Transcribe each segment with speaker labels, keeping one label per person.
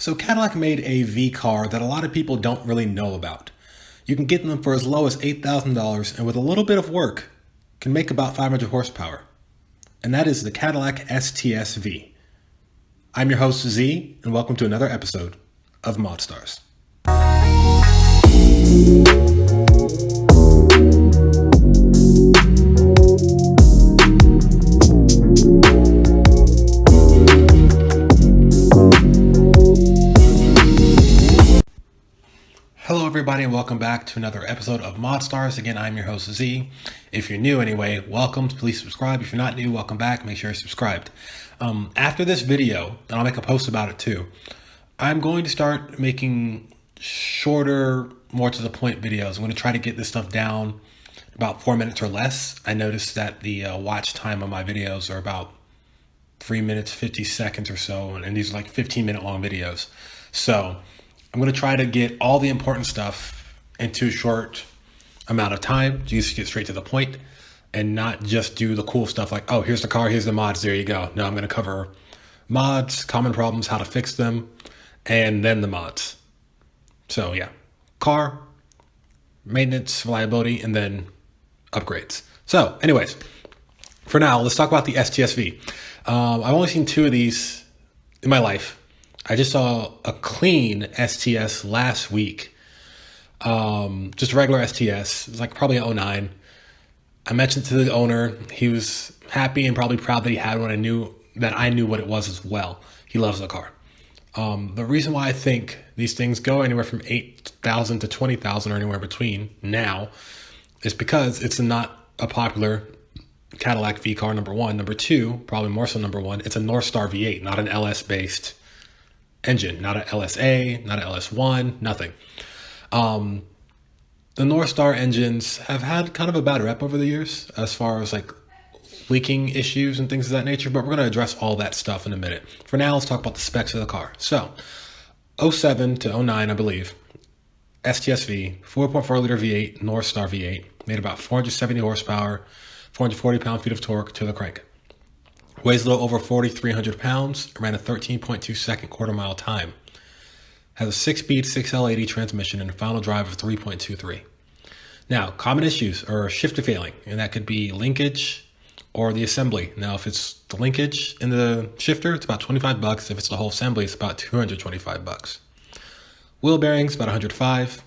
Speaker 1: So Cadillac made a V car that a lot of people don't really know about. You can get them for as low as $8,000 and with a little bit of work can make about 500 horsepower. And that is the Cadillac STS V. I'm your host Z, and welcome to another episode of ModStars. Hello everybody and welcome back to another episode of ModStars. Again, I'm your host Z. If you're new anyway, welcome. Please subscribe. If you're not new, welcome back. Make sure you're subscribed. After this video, and I'll make a post about it too, I'm going to start making shorter, more to the point videos. I'm going to try to get this stuff down about 4 minutes or less. I noticed that the watch time of my videos are about 3 minutes, 50 seconds or so, and these are like 15-minute long videos. So I'm going to try to get all the important stuff into a short amount of time, just get straight to the point and not just do the cool stuff like, oh, here's the car, here's the mods, there you go. No, I'm going to cover mods, common problems, how to fix them, and then the mods. So yeah, car, maintenance, reliability, and then upgrades. So anyways, for now, let's talk about the STS V. I've only seen two of these in my life. I just saw a clean STS last week. Just a regular STS. It was like probably an 09. I mentioned to the owner. He was happy and probably proud that he had one. I knew what it was as well. He loves the car. The reason why I think these things go anywhere from 8,000 to 20,000 or anywhere between now is because it's not a popular Cadillac V car, number one. Number two, probably more so number one, it's a Northstar V8, not an LS-based engine, not an LSA, not an LS1, nothing. The Northstar engines have had kind of a bad rep over the years as far as like leaking issues and things of that nature, but we're going to address all that stuff in a minute. For now, let's talk about the specs of the car. So, 07 to 09, I believe, STS V, 4.4 liter V8, Northstar V8, made about 470 horsepower, 440 pound-feet of torque to the crank. Weighs a little over 4,300 pounds, ran a 13.2 second quarter-mile time. Has a 6-speed 6L80 transmission and a final drive of 3.23. Now, common issues are shifter failing, and that could be linkage or the assembly. Now, if it's the linkage in the shifter, it's about $25. If it's the whole assembly, it's about $225. Wheel bearings, about $105.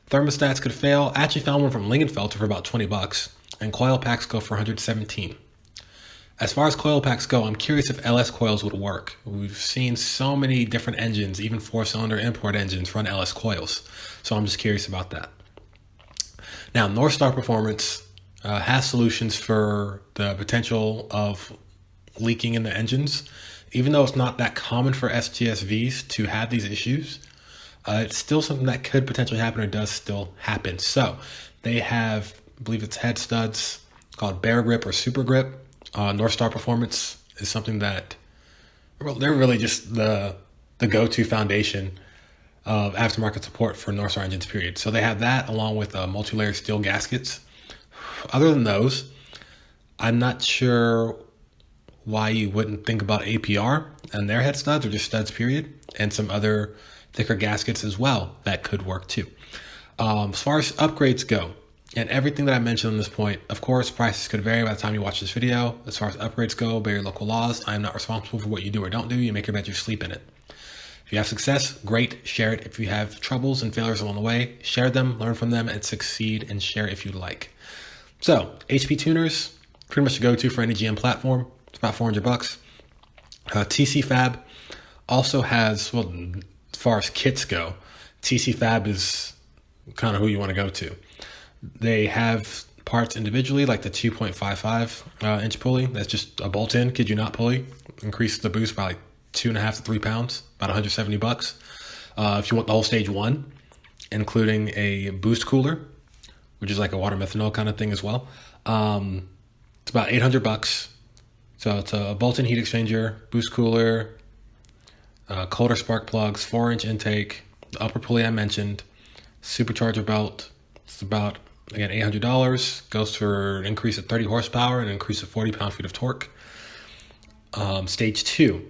Speaker 1: Thermostats could fail. I actually found one from Lingenfelter for about $20, and coil packs go for $117. As far as coil packs go, I'm curious if LS coils would work. We've seen so many different engines, even 4-cylinder import engines, run LS coils. So I'm just curious about that. Now, Northstar Performance has solutions for the potential of leaking in the engines. Even though it's not that common for STS Vs to have these issues, it's still something that could potentially happen or does still happen. So they have, I believe it's head studs called Bear Grip or Super Grip. Northstar Performance is something that they're really just the go-to foundation of aftermarket support for Northstar engines, period. So they have that along with multi-layer steel gaskets. Other than those, I'm not sure why you wouldn't think about APR and their head studs or just studs, period, and some other thicker gaskets as well that could work too. As far as upgrades go, and everything that I mentioned on this point, of course, prices could vary by the time you watch this video. As far as upgrades go, obey your local laws. I am not responsible for what you do or don't do. You make your bed, you sleep in it. If you have success, great, share it. If you have troubles and failures along the way, share them, learn from them, and succeed and share if you like. So, HP tuners, pretty much a go-to for any GM platform. It's about $400. TC Fab also has, well, as far as kits go, TC Fab is kind of who you want to go to. They have parts individually, like the 2.55 inch pulley. That's just a bolt-in, kid you not, pulley. Increases the boost by like 2.5 to 3 pounds, about $170. If you want the whole stage one, including a boost cooler, which is like a water methanol kind of thing as well, it's about $800. So it's a bolt-in heat exchanger, boost cooler, colder spark plugs, 4-inch intake, the upper pulley I mentioned, supercharger belt. It's about, again, $800, goes for an increase of 30 horsepower and an increase of 40 pound-feet of torque. Stage 2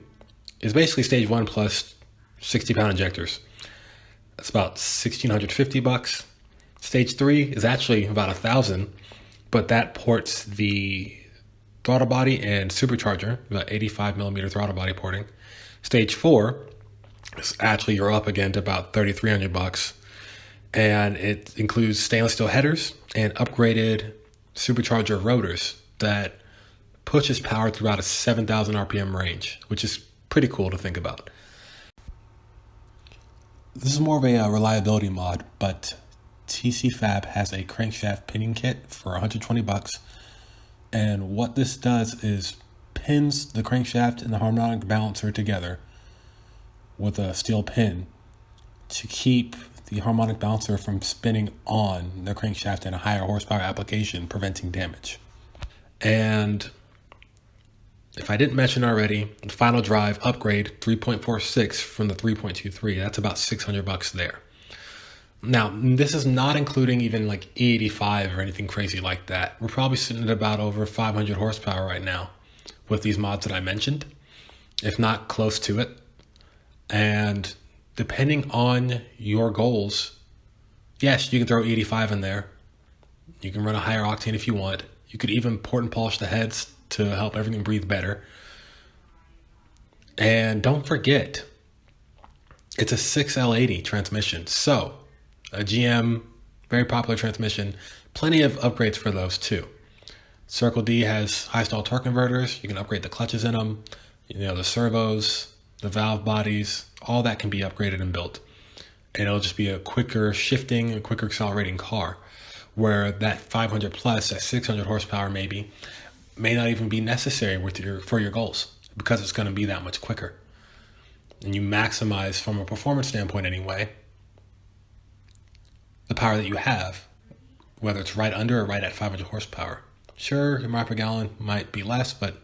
Speaker 1: is basically stage 1 plus 60-pound injectors. That's about $1,650. Stage 3 is actually about $1,000, but that ports the throttle body and supercharger, about 85 millimeter throttle body porting. Stage 4 is actually you're up again to about $3,300, and it includes stainless steel headers and upgraded supercharger rotors that pushes power throughout a 7,000 RPM range, which is pretty cool to think about. This is more of a reliability mod, but TC Fab has a crankshaft pinning kit for $120. And what this does is pins the crankshaft and the harmonic balancer together with a steel pin to keep the harmonic balancer from spinning on the crankshaft in a higher horsepower application, preventing damage. And if I didn't mention already, the final drive upgrade 3.46 from the 3.23, that's about $600 there. Now, this is not including even like E85 or anything crazy like that. We're probably sitting at about over 500 horsepower right now with these mods that I mentioned, if not close to it. And depending on your goals, yes, you can throw E85 in there. You can run a higher octane if you want. You could even port and polish the heads to help everything breathe better. And don't forget, it's a 6L80 transmission. So a GM, very popular transmission, plenty of upgrades for those too. Circle D has high stall torque converters. You can upgrade the clutches in them, the servos, the valve bodies, all that can be upgraded and built. And it'll just be a quicker shifting, a quicker accelerating car, where that 500 plus, that 600 horsepower maybe, may not even be necessary for your goals, because it's going to be that much quicker. And you maximize, from a performance standpoint anyway, the power that you have, whether it's right under or right at 500 horsepower. Sure, your mile per gallon might be less, but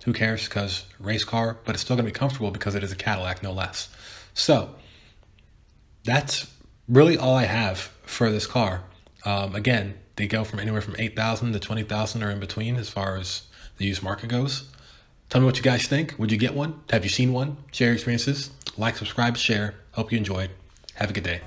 Speaker 1: who cares, because race car, but it's still going to be comfortable because it is a Cadillac, no less. So that's really all I have for this car. Again, they go from anywhere from 8,000 to 20,000 or in between as far as the used market goes. Tell me what you guys think. Would you get one? Have you seen one? Share your experiences. Like, subscribe, share. Hope you enjoyed. Have a good day.